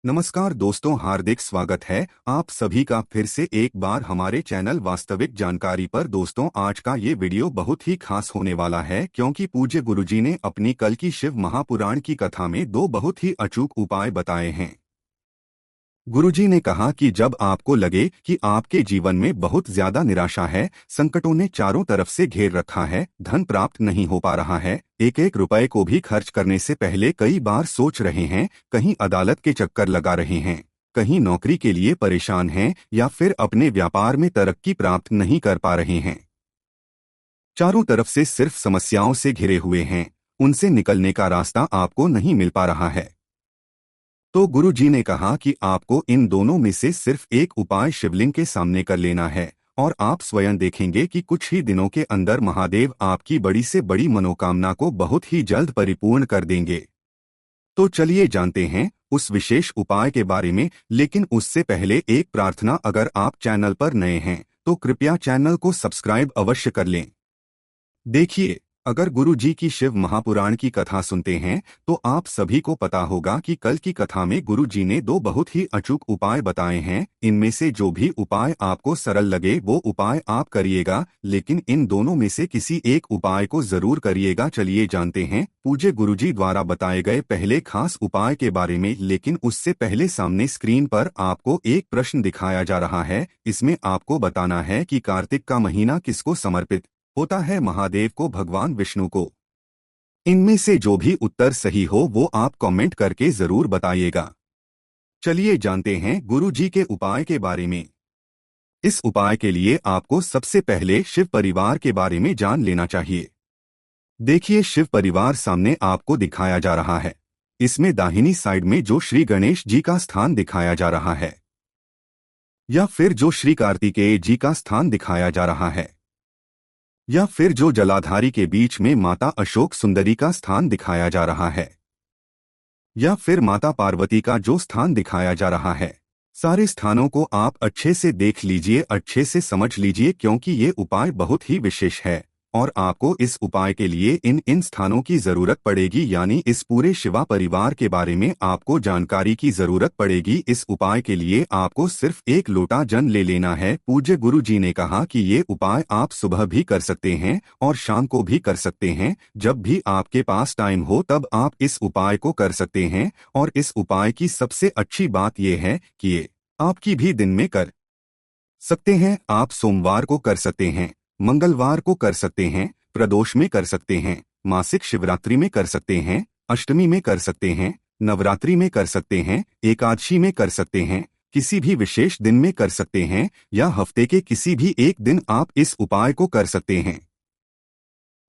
नमस्कार दोस्तों, हार्दिक स्वागत है आप सभी का फिर से एक बार हमारे चैनल वास्तविक जानकारी पर। दोस्तों, आज का ये वीडियो बहुत ही खास होने वाला है क्योंकि पूज्य गुरुजी ने अपनी कल की शिव महापुराण की कथा में दो बहुत ही अचूक उपाय बताए हैं। गुरुजी ने कहा कि जब आपको लगे कि आपके जीवन में बहुत ज्यादा निराशा है, संकटों ने चारों तरफ से घेर रखा है, धन प्राप्त नहीं हो पा रहा है, एक एक रुपए को भी खर्च करने से पहले कई बार सोच रहे हैं, कहीं अदालत के चक्कर लगा रहे हैं, कहीं नौकरी के लिए परेशान हैं या फिर अपने व्यापार में तरक्की प्राप्त नहीं कर पा रहे हैं, चारों तरफ से सिर्फ समस्याओं से घिरे हुए हैं, उनसे निकलने का रास्ता आपको नहीं मिल पा रहा है, तो गुरु जी ने कहा कि आपको इन दोनों में से सिर्फ एक उपाय शिवलिंग के सामने कर लेना है और आप स्वयं देखेंगे कि कुछ ही दिनों के अंदर महादेव आपकी बड़ी से बड़ी मनोकामना को बहुत ही जल्द परिपूर्ण कर देंगे। तो चलिए जानते हैं उस विशेष उपाय के बारे में, लेकिन उससे पहले एक प्रार्थना, अगर आप चैनल पर नए हैं तो कृपया चैनल को सब्सक्राइब अवश्य कर लें। देखिए, अगर गुरु जी की शिव महापुराण की कथा सुनते हैं तो आप सभी को पता होगा कि कल की कथा में गुरु जी ने दो बहुत ही अचूक उपाय बताए हैं। इनमें से जो भी उपाय आपको सरल लगे वो उपाय आप करिएगा, लेकिन इन दोनों में से किसी एक उपाय को जरूर करिएगा। चलिए जानते हैं पूज्य गुरु जी द्वारा बताए गए पहले खास उपाय के बारे में, लेकिन उससे पहले सामने स्क्रीन पर आपको एक प्रश्न दिखाया जा रहा है। इसमें आपको बताना है कि कार्तिक का महीना किसको समर्पित होता है, महादेव को, भगवान विष्णु को। इनमें से जो भी उत्तर सही हो वो आप कमेंट करके जरूर बताइएगा। चलिए जानते हैं गुरु जी के उपाय के बारे में। इस उपाय के लिए आपको सबसे पहले शिव परिवार के बारे में जान लेना चाहिए। देखिए, शिव परिवार सामने आपको दिखाया जा रहा है। इसमें दाहिनी साइड में जो श्री गणेश जी का स्थान दिखाया जा रहा है या फिर जो श्री कार्तिकेय जी का स्थान दिखाया जा रहा है या फिर जो जलाधारी के बीच में माता अशोक सुंदरी का स्थान दिखाया जा रहा है या फिर माता पार्वती का जो स्थान दिखाया जा रहा है, सारे स्थानों को आप अच्छे से देख लीजिए, अच्छे से समझ लीजिए, क्योंकि ये उपाय बहुत ही विशेष है और आपको इस उपाय के लिए इन इन स्थानों की जरूरत पड़ेगी, यानी इस पूरे शिवा परिवार के बारे में आपको जानकारी की जरूरत पड़ेगी। इस उपाय के लिए आपको सिर्फ एक लोटा जल ले लेना है। पूज्य गुरु जी ने कहा कि ये उपाय आप सुबह भी कर सकते हैं और शाम को भी कर सकते हैं। जब भी आपके पास टाइम हो तब आप इस उपाय को कर सकते हैं। और इस उपाय की सबसे अच्छी बात यह है कि ये आपकी भी दिन में कर सकते हैं। आप सोमवार को कर सकते हैं, मंगलवार को कर सकते हैं, प्रदोष में कर सकते हैं, मासिक शिवरात्रि में कर सकते हैं, अष्टमी में कर सकते हैं, नवरात्रि में कर सकते हैं, एकादशी में कर सकते हैं, किसी भी विशेष दिन में कर सकते हैं या हफ्ते के किसी भी एक दिन आप इस उपाय को कर सकते हैं।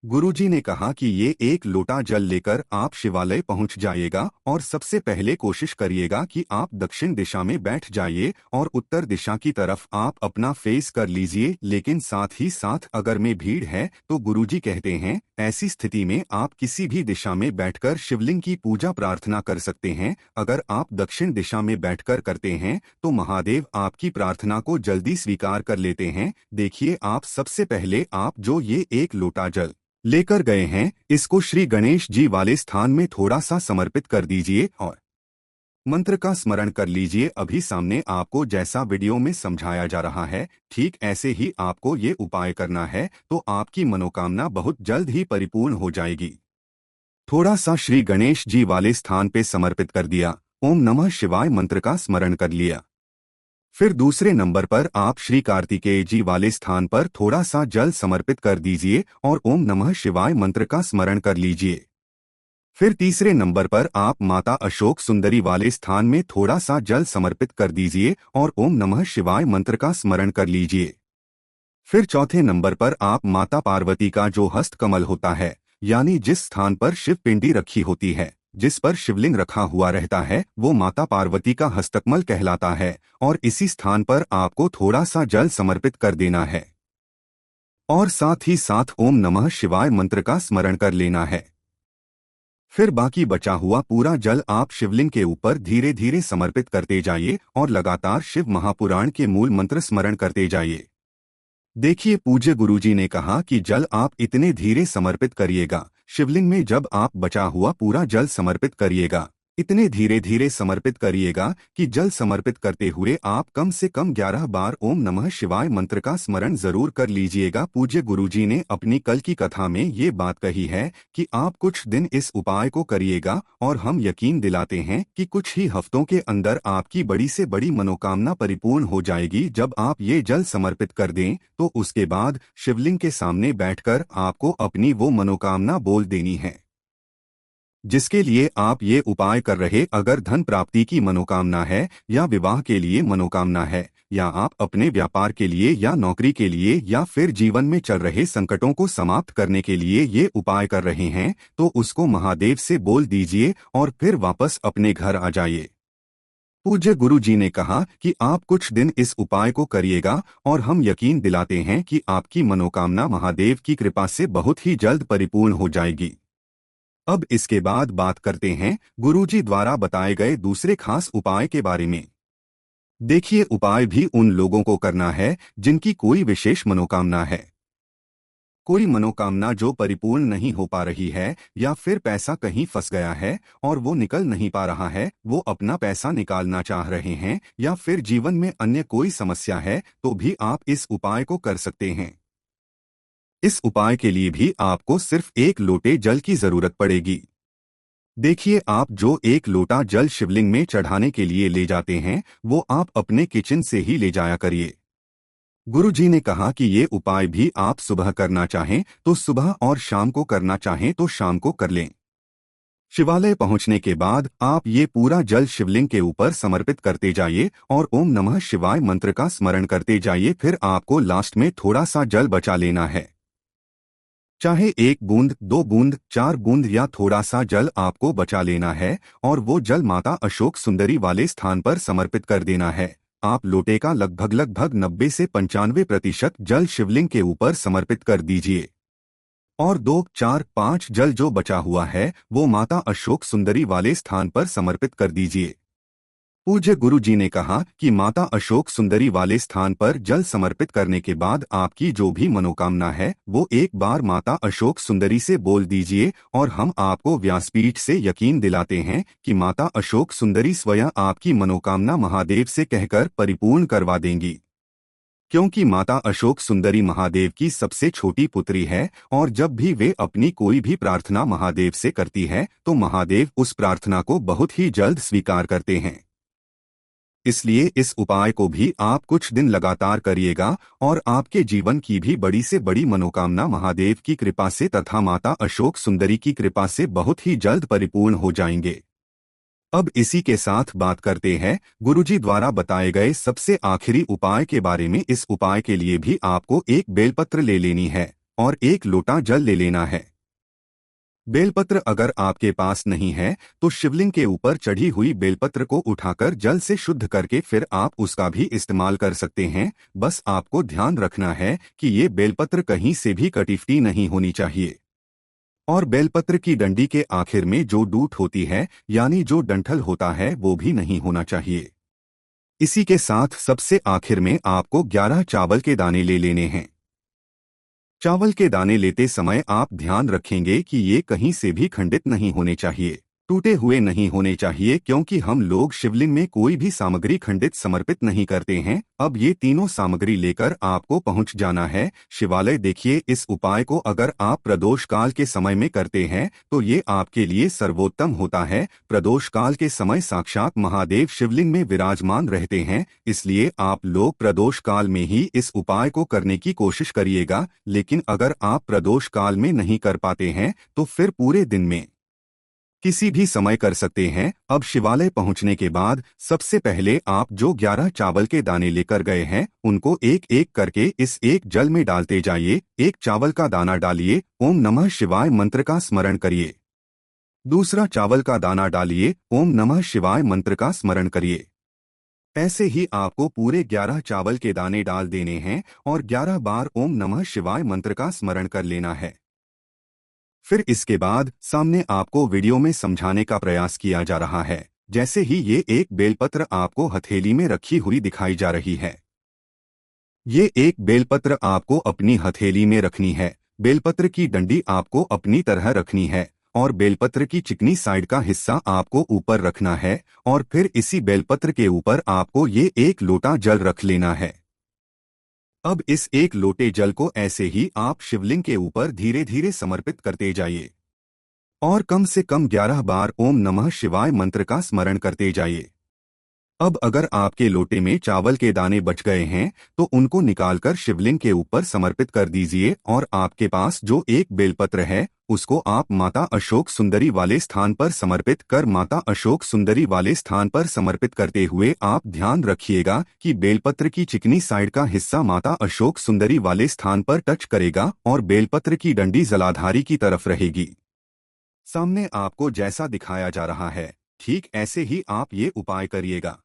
गुरुजी ने कहा कि ये एक लोटा जल लेकर आप शिवालय पहुंच जाइएगा और सबसे पहले कोशिश करिएगा कि आप दक्षिण दिशा में बैठ जाइए और उत्तर दिशा की तरफ आप अपना फेस कर लीजिए। लेकिन साथ ही साथ अगर में भीड़ है तो गुरुजी कहते हैं ऐसी स्थिति में आप किसी भी दिशा में बैठकर शिवलिंग की पूजा प्रार्थना कर सकते हैं। अगर आप दक्षिण दिशा में बैठकर करते हैं तो महादेव आपकी प्रार्थना को जल्दी स्वीकार कर लेते हैं। देखिए, आप सबसे पहले आप जो ये एक लोटा जल लेकर गए हैं इसको श्री गणेश जी वाले स्थान में थोड़ा सा समर्पित कर दीजिए और मंत्र का स्मरण कर लीजिए। अभी सामने आपको जैसा वीडियो में समझाया जा रहा है ठीक ऐसे ही आपको ये उपाय करना है, तो आपकी मनोकामना बहुत जल्द ही परिपूर्ण हो जाएगी। थोड़ा सा श्री गणेश जी वाले स्थान पे समर्पित कर दिया, ओम नमः शिवाय मंत्र का स्मरण कर लिया। फिर दूसरे नंबर पर आप श्री कार्तिकेय जी वाले स्थान पर थोड़ा सा जल समर्पित कर दीजिए और ओम नमः शिवाय मंत्र का स्मरण कर लीजिए। फिर तीसरे नंबर पर आप माता अशोक सुंदरी वाले स्थान में थोड़ा सा जल समर्पित कर दीजिए और ओम नमः शिवाय मंत्र का स्मरण कर लीजिए। फिर चौथे नंबर पर आप माता पार्वती का जो हस्त कमल होता है, यानी जिस स्थान पर शिव पिंडी रखी होती है, जिस पर शिवलिंग रखा हुआ रहता है, वो माता पार्वती का हस्तकमल कहलाता है और इसी स्थान पर आपको थोड़ा सा जल समर्पित कर देना है और साथ ही साथ ओम नमः शिवाय मंत्र का स्मरण कर लेना है। फिर बाकी बचा हुआ पूरा जल आप शिवलिंग के ऊपर धीरे धीरे समर्पित करते जाइए और लगातार शिव महापुराण के मूल मंत्र स्मरण करते जाइए। देखिए, पूज्य गुरुजी ने कहा कि जल आप इतने धीरे समर्पित करिएगा शिवलिंग में, जब आप बचा हुआ पूरा जल समर्पित करिएगा इतने धीरे धीरे समर्पित करिएगा कि जल समर्पित करते हुए आप कम से कम 11 बार ओम नमः शिवाय मंत्र का स्मरण जरूर कर लीजिएगा। पूज्य गुरुजी ने अपनी कल की कथा में ये बात कही है कि आप कुछ दिन इस उपाय को करिएगा और हम यकीन दिलाते हैं कि कुछ ही हफ्तों के अंदर आपकी बड़ी से बड़ी मनोकामना परिपूर्ण हो जाएगी। जब आप ये जल समर्पित कर दें तो उसके बाद शिवलिंग के सामने बैठकर आपको अपनी वो मनोकामना बोल देनी है जिसके लिए आप ये उपाय कर रहे। अगर धन प्राप्ति की मनोकामना है या विवाह के लिए मनोकामना है या आप अपने व्यापार के लिए या नौकरी के लिए या फिर जीवन में चल रहे संकटों को समाप्त करने के लिए ये उपाय कर रहे हैं तो उसको महादेव से बोल दीजिए और फिर वापस अपने घर आ जाइए। पूज्य गुरु जी ने कहा कि आप कुछ दिन इस उपाय को करिएगा और हम यकीन दिलाते हैं कि आपकी मनोकामना महादेव की कृपा से बहुत ही जल्द परिपूर्ण हो जाएगी। अब इसके बाद बात करते हैं गुरुजी द्वारा बताए गए दूसरे खास उपाय के बारे में। देखिए, उपाय भी उन लोगों को करना है जिनकी कोई विशेष मनोकामना है। कोई मनोकामना जो परिपूर्ण नहीं हो पा रही है या फिर पैसा कहीं फंस गया है और वो निकल नहीं पा रहा है, वो अपना पैसा निकालना चाह रहे हैं या फिर जीवन में अन्य कोई समस्या है तो भी आप इस उपाय को कर सकते हैं। इस उपाय के लिए भी आपको सिर्फ एक लोटे जल की जरूरत पड़ेगी। देखिए, आप जो एक लोटा जल शिवलिंग में चढ़ाने के लिए ले जाते हैं वो आप अपने किचन से ही ले जाया करिए। गुरुजी ने कहा कि ये उपाय भी आप सुबह करना चाहें तो सुबह और शाम को करना चाहें तो शाम को कर लें। शिवालय पहुंचने के बाद आप ये पूरा जल शिवलिंग के ऊपर समर्पित करते जाइए और ओम नमः शिवाय मंत्र का स्मरण करते जाइए। फिर आपको लास्ट में थोड़ा सा जल बचा लेना है, चाहे 1 बूंद, 2 बूंद, 4 बूंद या थोड़ा सा जल आपको बचा लेना है और वो जल माता अशोक सुंदरी वाले स्थान पर समर्पित कर देना है। आप लोटे का लगभग 90 से 95% जल शिवलिंग के ऊपर समर्पित कर दीजिए और 2, 4, 5 जल जो बचा हुआ है वो माता अशोक सुंदरी वाले स्थान पर समर्पित कर दीजिए। पूज्य गुरु जी ने कहा कि माता अशोक सुंदरी वाले स्थान पर जल समर्पित करने के बाद आपकी जो भी मनोकामना है वो एक बार माता अशोक सुंदरी से बोल दीजिए और हम आपको व्यासपीठ से यकीन दिलाते हैं कि माता अशोक सुंदरी स्वयं आपकी मनोकामना महादेव से कहकर परिपूर्ण करवा देंगी, क्योंकि माता अशोक सुंदरी महादेव की सबसे छोटी पुत्री है और जब भी वे अपनी कोई भी प्रार्थना महादेव से करती है तो महादेव उस प्रार्थना को बहुत ही जल्द स्वीकार करते हैं। इसलिए इस उपाय को भी आप कुछ दिन लगातार करिएगा और आपके जीवन की भी बड़ी से बड़ी मनोकामना महादेव की कृपा से तथा माता अशोक सुंदरी की कृपा से बहुत ही जल्द परिपूर्ण हो जाएंगे। अब इसी के साथ बात करते हैं गुरुजी द्वारा बताए गए सबसे आखिरी उपाय के बारे में। इस उपाय के लिए भी आपको एक बेलपत्र ले लेनी है और एक लोटा जल ले लेना है। बेलपत्र अगर आपके पास नहीं है तो शिवलिंग के ऊपर चढ़ी हुई बेलपत्र को उठाकर जल से शुद्ध करके फिर आप उसका भी इस्तेमाल कर सकते हैं। बस आपको ध्यान रखना है कि ये बेलपत्र कहीं से भी कटी-फटी नहीं होनी चाहिए और बेलपत्र की डंडी के आखिर में जो डूट होती है यानी जो डंठल होता है वो भी नहीं होना चाहिए। इसी के साथ सबसे आखिर में आपको 11 चावल के दाने ले लेने हैं। चावल के दाने लेते समय आप ध्यान रखेंगे कि ये कहीं से भी खंडित नहीं होने चाहिए, टूटे हुए नहीं होने चाहिए, क्योंकि हम लोग शिवलिंग में कोई भी सामग्री खंडित समर्पित नहीं करते हैं। अब ये तीनों सामग्री लेकर आपको पहुंच जाना है शिवालय। देखिए, इस उपाय को अगर आप प्रदोष काल के समय में करते हैं तो ये आपके लिए सर्वोत्तम होता है। प्रदोष काल के समय साक्षात महादेव शिवलिंग में विराजमान रहते हैं, इसलिए आप लोग प्रदोष काल में ही इस उपाय को करने की कोशिश करिएगा। लेकिन अगर आप प्रदोष काल में नहीं कर पाते हैं तो फिर पूरे दिन में किसी भी समय कर सकते हैं। अब शिवालय पहुंचने के बाद सबसे पहले आप जो 11 चावल के दाने लेकर गए हैं उनको एक एक करके इस एक जल में डालते जाइए। एक चावल का दाना डालिए, ओम नमः शिवाय मंत्र का स्मरण करिए। दूसरा चावल का दाना डालिए, ओम नमः शिवाय मंत्र का स्मरण करिए। ऐसे ही आपको पूरे 11 चावल के दाने डाल देने हैं और 11 बार ओम नमः शिवाय मंत्र का स्मरण कर लेना है। फिर इसके बाद सामने आपको वीडियो में समझाने का प्रयास किया जा रहा है। जैसे ही ये एक बेलपत्र आपको हथेली में रखी हुई दिखाई जा रही है, ये एक बेलपत्र आपको अपनी हथेली में रखनी है। बेलपत्र की डंडी आपको अपनी तरह रखनी है और बेलपत्र की चिकनी साइड का हिस्सा आपको ऊपर रखना है और फिर इसी बेलपत्र के ऊपर आपको ये एक लोटा जल रख लेना है। अब इस एक लोटे जल को ऐसे ही आप शिवलिंग के ऊपर धीरे धीरे समर्पित करते जाइए और कम से कम 11 बार ओम नमः शिवाय मंत्र का स्मरण करते जाइए। अब अगर आपके लोटे में चावल के दाने बच गए हैं तो उनको निकालकर शिवलिंग के ऊपर समर्पित कर दीजिए और आपके पास जो एक बेलपत्र है उसको आप माता अशोक सुंदरी वाले स्थान पर समर्पित कर माता अशोक सुंदरी वाले स्थान पर समर्पित करते हुए आप ध्यान रखिएगा कि बेलपत्र की चिकनी साइड का हिस्सा माता अशोक सुंदरी वाले स्थान पर टच करेगा और बेलपत्र की डंडी जलाधारी की तरफ रहेगी। सामने आपको जैसा दिखाया जा रहा है ठीक ऐसे ही आप ये उपाय करिएगा।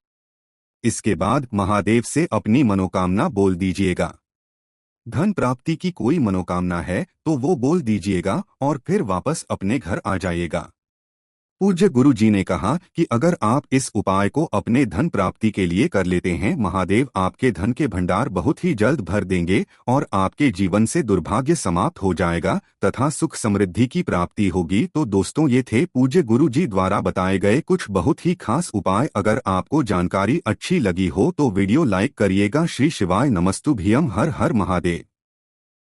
इसके बाद महादेव से अपनी मनोकामना बोल दीजिएगा। धन प्राप्ति की कोई मनोकामना है तो वो बोल दीजिएगा और फिर वापस अपने घर आ जाइएगा। पूज्य गुरु जी ने कहा कि अगर आप इस उपाय को अपने धन प्राप्ति के लिए कर लेते हैं, महादेव आपके धन के भंडार बहुत ही जल्द भर देंगे और आपके जीवन से दुर्भाग्य समाप्त हो जाएगा तथा सुख समृद्धि की प्राप्ति होगी। तो दोस्तों, ये थे पूज्य गुरु जी द्वारा बताए गए कुछ बहुत ही खास उपाय। अगर आपको जानकारी अच्छी लगी हो तो वीडियो लाइक करिएगा। श्री शिवाय नमस्तुभ्यम। हर हर महादेव।